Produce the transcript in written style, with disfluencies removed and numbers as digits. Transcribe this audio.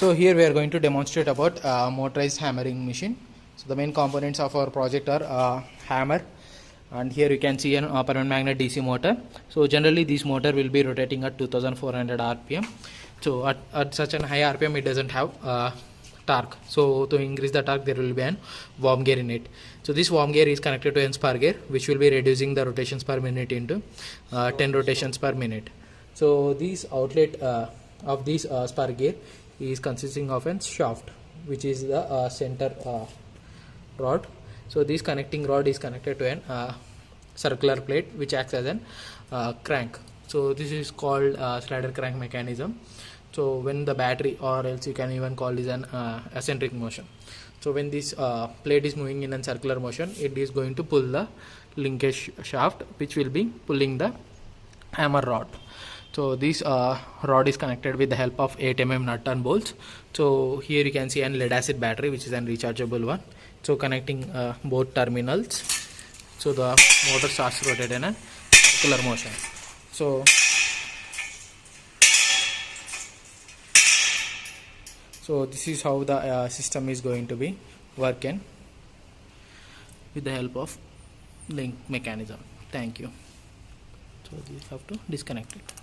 So here we are going to demonstrate about motorized hammering machine. So the main components of our project are hammer, and here you can see an permanent magnet DC motor. So generally this motor will be rotating at 2400 rpm. So at such an high rpm it doesn't have torque. So to increase the torque there will be an worm gear in it. So this worm gear is connected to an spur gear, which will be reducing the rotations per minute into 10 rotations per minute. So this outlet of this spur gear is consisting of a shaft, which is the center rod. So this connecting rod is connected to an circular plate which acts as an crank. So this is called slider crank mechanism. So when the battery, or else you can even call this an eccentric motion. So when this plate is moving in a circular motion, it is going to pull the linkage shaft, which will be pulling the hammer rod. So this rod is connected with the help of 8 mm nut and bolts. So here you can see an lead acid battery, which is an rechargeable one. So connecting both terminals, so the motor starts rotating in a circular motion. So this is how the system is going to be working with the help of link mechanism. Thank you. So you have to disconnect it.